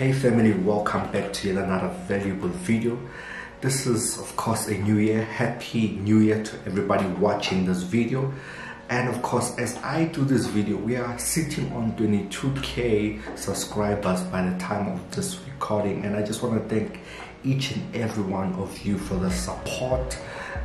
Hey family, welcome back to yet another valuable video. This is of course a new year. Happy new year to everybody watching this video. And of course, as I do this video, we are sitting on 22k subscribers by the time of this recording, and I just want to thank each and every one of you for the support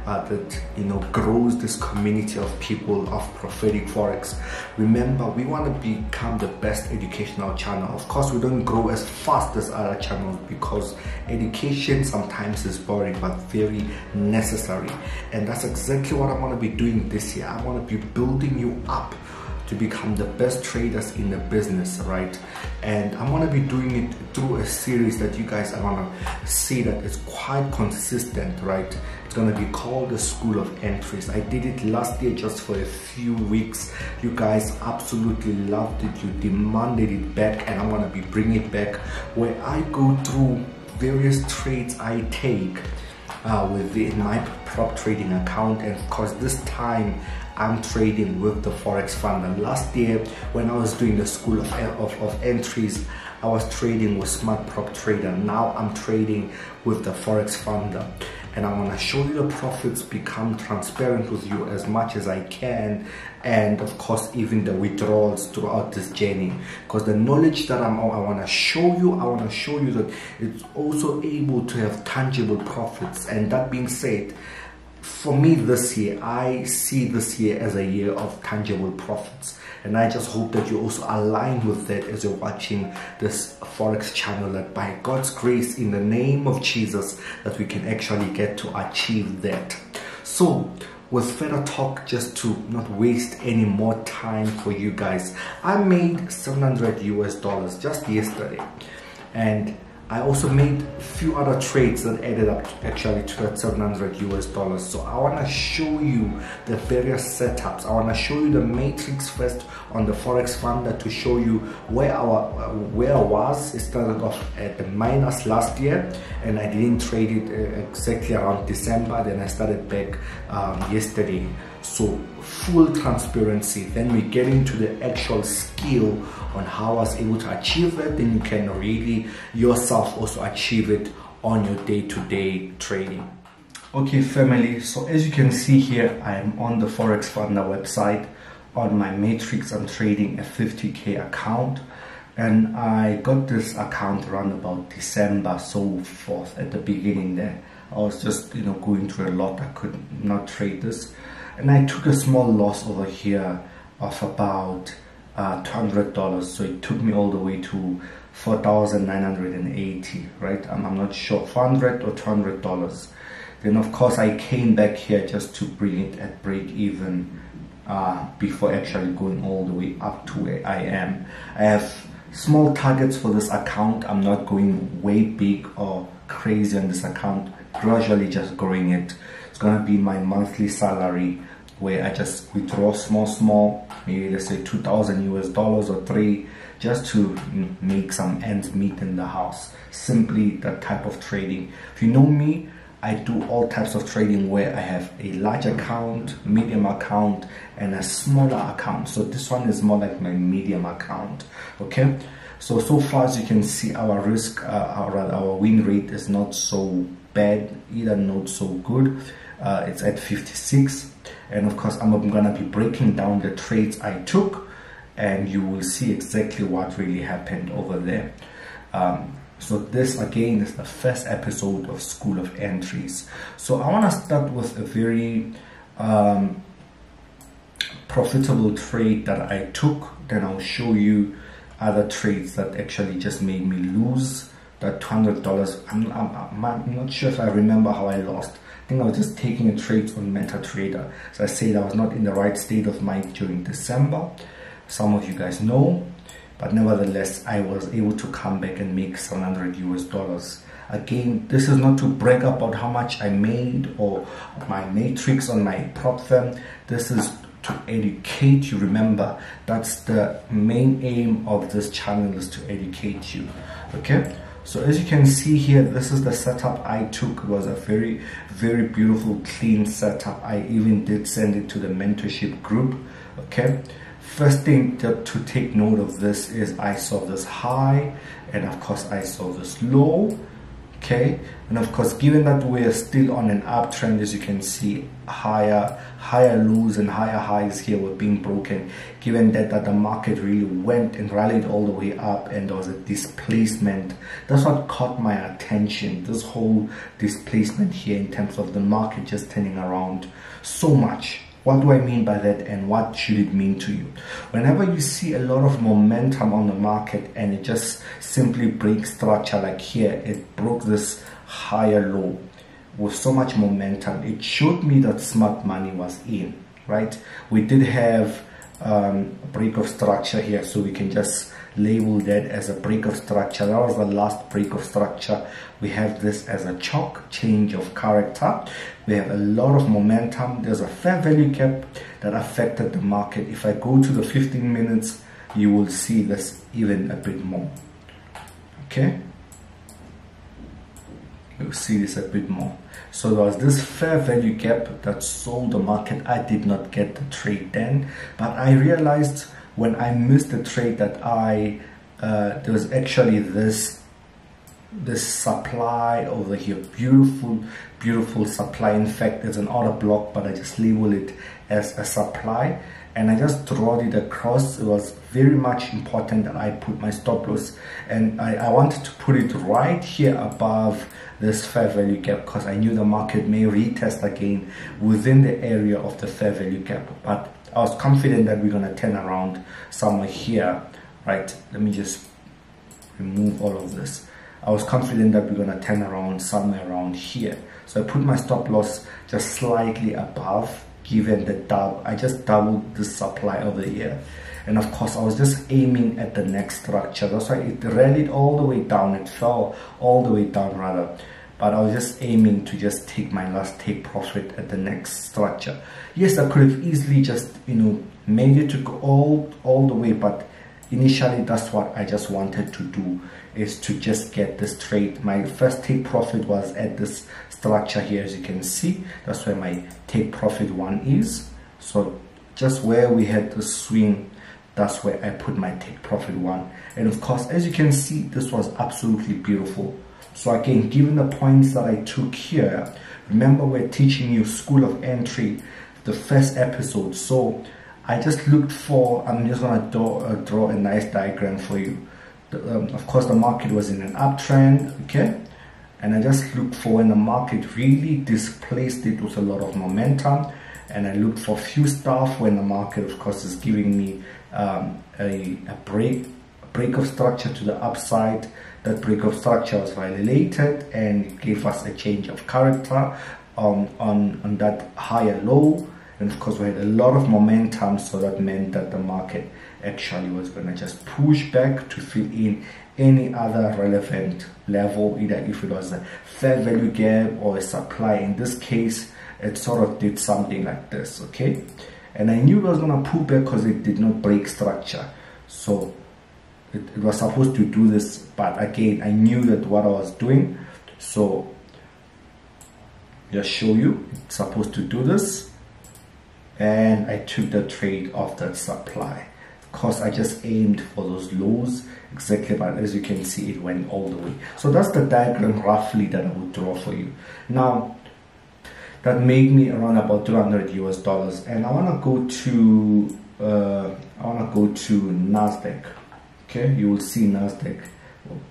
that grows this community of people of prophetic forex. Remember, we want to become the best educational channel. Of course, we don't grow as fast as other channels because education sometimes is boring but very necessary, and that's exactly what I want to be doing this year. I want to be building you up to become the best traders in the business, right? And I want to be doing it through a series that you guys are gonna see that it's quite consistent, right? It's gonna be called the School of Entries. I did it last year just for a few weeks. You guys absolutely loved it. You demanded it back, and I want to be bringing it back where I go through various trades I take within my prop trading account. And of course, this time I'm trading with the Forex Funder. Last year, when I was doing the School of Entries, I was trading with Smart Prop Trader. Now I'm trading with the Forex Funder, and I want to show you the profits, become transparent with you as much as I can, and of course even the withdrawals throughout this journey, because the knowledge that I want to show you that it's also able to have tangible profits. And that being said, for me this year, I see this year as a year of tangible profits, and I just hope that you also align with that as you're watching this Forex channel, that by God's grace, in the name of Jesus, that we can actually get to achieve that. So with further talk, just to not waste any more time for you guys, I made $700 just yesterday, and I also made a few other trades that added up actually to that $700. So I want to show you the various setups. I want to show you the matrix first on the Forex Funder to show you where I was. It started off at the minus last year, and I didn't trade it exactly around December. Then I started back yesterday. So full transparency. Then we get into the actual skill on how I was able to achieve it. Then you can really yourself also achieve it on your day-to-day trading. Okay family, so as you can see here, I am on the Forex Funder website. On my matrix, I'm trading a 50k account, and I got this account around about December, so forth. At the beginning there, I was just going through a lot. I could not trade this, and I took a small loss over here of about $200. So it took me all the way to 4,980, right? I'm not sure, $400 or $200. Then of course I came back here just to bring it at break even before actually going all the way up to where I am. I have small targets for this account. I'm not going way big or crazy on this account, gradually just growing it. It's gonna be my monthly salary, where I just withdraw small, maybe let's say $2,000 or $3, just to make some ends meet in the house. Simply that type of trading. If you know me, I do all types of trading where I have a large account, medium account, and a smaller account. So this one is more like my medium account. Okay, so far as you can see, our risk, our win rate is not so bad, either not so good. It's at 56. And of course, I'm gonna be breaking down the trades I took, and you will see exactly what really happened over there. So this again is the first episode of School of Entries. So I want to start with a very profitable trade that I took. Then I'll show you other trades that actually just made me lose that $200. I'm not sure if I remember how I lost. I think I was just taking a trade on MetaTrader. As I said, I was not in the right state of mind during December. Some of you guys know, but nevertheless, I was able to come back and make $700. Again, this is not to brag about how much I made or my matrix on my prop firm. This is to educate you. Remember, that's the main aim of this channel, is to educate you. Okay, so as you can see here, this is the setup I took. It was a very, very beautiful, clean setup. I even did send it to the mentorship group. Okay, First thing to take note of this is I saw this high, and of course I saw this low. Okay, and of course, given that we're still on an uptrend, as you can see, higher lows and higher highs here were being broken, given that the market really went and rallied all the way up and there was a displacement. That's what caught my attention, this whole displacement here in terms of the market just turning around so much. What do I mean by that, and what should it mean to you? Whenever you see a lot of momentum on the market and it just simply breaks structure, like here, it broke this higher low with so much momentum, it showed me that smart money was in, right? We did have a break of structure here, so we can just label that as a break of structure. That was the last break of structure. We have this as a chalk change of character. We have a lot of momentum. There's a fair value gap that affected the market. If I go to the 15 minutes, you will see this even a bit more. Okay, you'll see this a bit more. So there was this fair value gap that sold the market. I did not get the trade then, but I realized when I missed the trade that there was actually this supply over here, beautiful supply. In fact, it's an order block, but I just label it as a supply, and I just draw it across. It was very much important that I put my stop loss, and I wanted to put it right here above this fair value gap, because I knew the market may retest again within the area of the fair value gap. But I was confident that we're going to turn around somewhere here, right? Let me just remove all of this. I was confident that we're going to turn around somewhere around here. So I put my stop loss just slightly above, given the double. I just doubled the supply over here. And of course, I was just aiming at the next structure. That's why it rallied all the way down. It fell all the way down rather. But I was just aiming to just take my last take profit at the next structure. Yes, I could have easily just, made it to go all the way, but initially that's what I just wanted to do, is to just get this trade. My first take profit was at this structure here, as you can see. That's where my take profit one is. So just where we had the swing, that's where I put my take profit one. And of course, as you can see, this was absolutely beautiful. So again, given the points that I took here, remember we're teaching you School of Entry, the first episode. So I just looked for, I'm just going to draw a nice diagram for you. Of course, the market was in an uptrend, okay? And I just looked for when the market really displaced it with a lot of momentum. And I looked for a few stuff when the market, of course, is giving me a break of structure to the upside. That break of structure was violated and it gave us a change of character on that higher low. And of course, we had a lot of momentum, so that meant that the market actually was going to just push back to fill in any other relevant level, either if it was a fair value gap or a supply. In this case, it sort of did something like this, okay? And I knew it was going to pull back because it did not break structure. So it was supposed to do this, but again, I knew that what I was doing. So just show you, it's supposed to do this. And I took the trade of that supply. Of course, I just aimed for those lows exactly, but as you can see, it went all the way. So that's the diagram roughly that I would draw for you. Now, that made me around about $200 US, and I want to go to Nasdaq. Okay, you will see Nasdaq.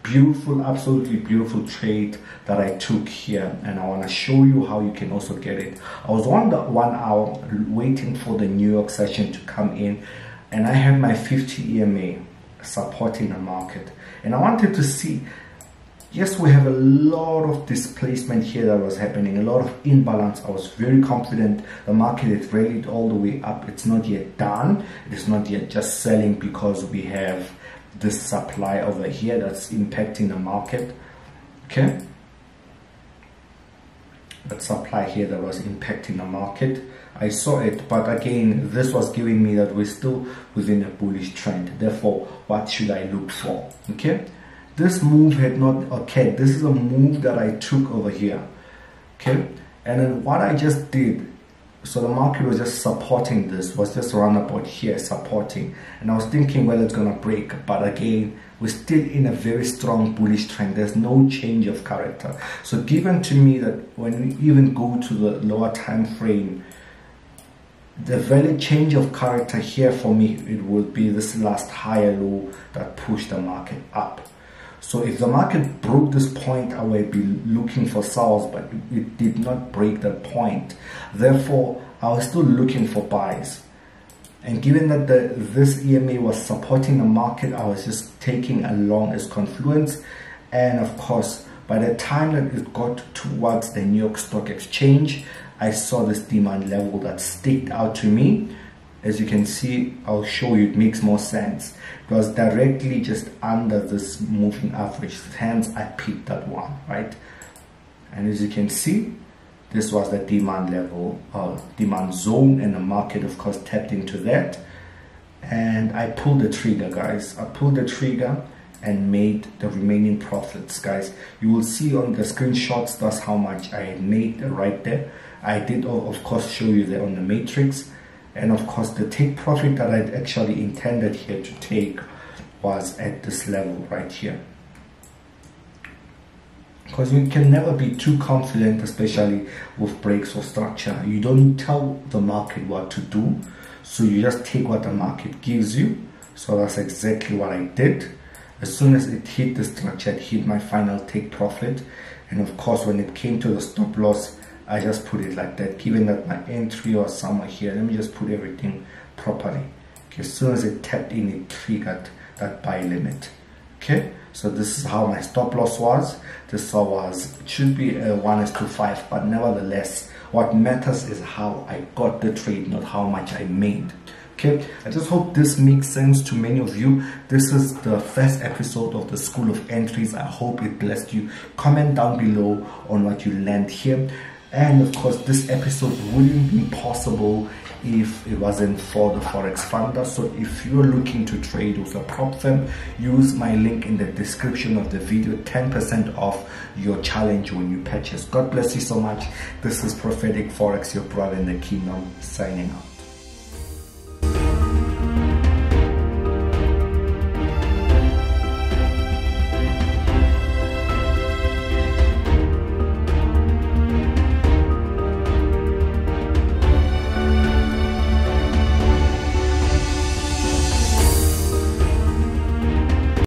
Beautiful, absolutely beautiful trade that I took here, and I want to show you how you can also get it. I was on the 1 hour waiting for the New York session to come in, and I had my 50 EMA supporting the market, and I wanted to see, yes, we have a lot of displacement here that was happening, a lot of imbalance. I was very confident the market is rallied all the way up. It's not yet done. It is not yet just selling because we have this supply over here that's impacting the market, okay? That supply here that was impacting the market, I saw it, but again, this was giving me that we're still within a bullish trend. Therefore, what should I look for? Okay, this move had not occurred. This is a move that I took over here, okay? And then what I just did, So the market was just supporting this, was just around about here supporting, and I was thinking whether it's gonna break, but again, we're still in a very strong bullish trend. There's no change of character. So given to me that when we even go to the lower time frame, the valid change of character here for me, it would be this last higher low that pushed the market up. So if the market broke this point, I would be looking for sells, but it did not break that point. Therefore, I was still looking for buys. And given that this EMA was supporting the market, I was just taking a long as confluence. And of course, by the time that it got towards the New York Stock Exchange, I saw this demand level that sticked out to me. As you can see, I'll show you, it makes more sense. It was directly just under this moving average, hence I picked that one, right? And as you can see, this was the demand level, demand zone, and the market of course tapped into that. And I pulled the trigger, guys. I pulled the trigger and made the remaining profits, guys. You will see on the screenshots, that's how much I made right there. I did of course show you there on the matrix. And of course the take profit that I actually intended here to take was at this level right here. Because you can never be too confident, especially with breaks or structure. You don't tell the market what to do, so you just take what the market gives you. So that's exactly what I did. As soon as it hit the structure, it hit my final take profit. And of course when it came to the stop loss, I just put it like that, given that my entry was somewhere here. Let me just put everything properly. Okay, as soon as it tapped in, it triggered that buy limit. Okay, so this is how my stop loss was. This was, it should be a 1:5, but nevertheless, what matters is how I got the trade, not how much I made. Okay, I just hope this makes sense to many of you. This is the first episode of the School of Entries. I hope it blessed you. Comment down below on what you learned here. And of course, this episode wouldn't be possible if it wasn't for the Forex Founder. So if you're looking to trade with a prop firm, use my link in the description of the video, 10% off your challenge when you purchase. God bless you so much. This is Prophetic Forex, your brother in the kingdom, signing out.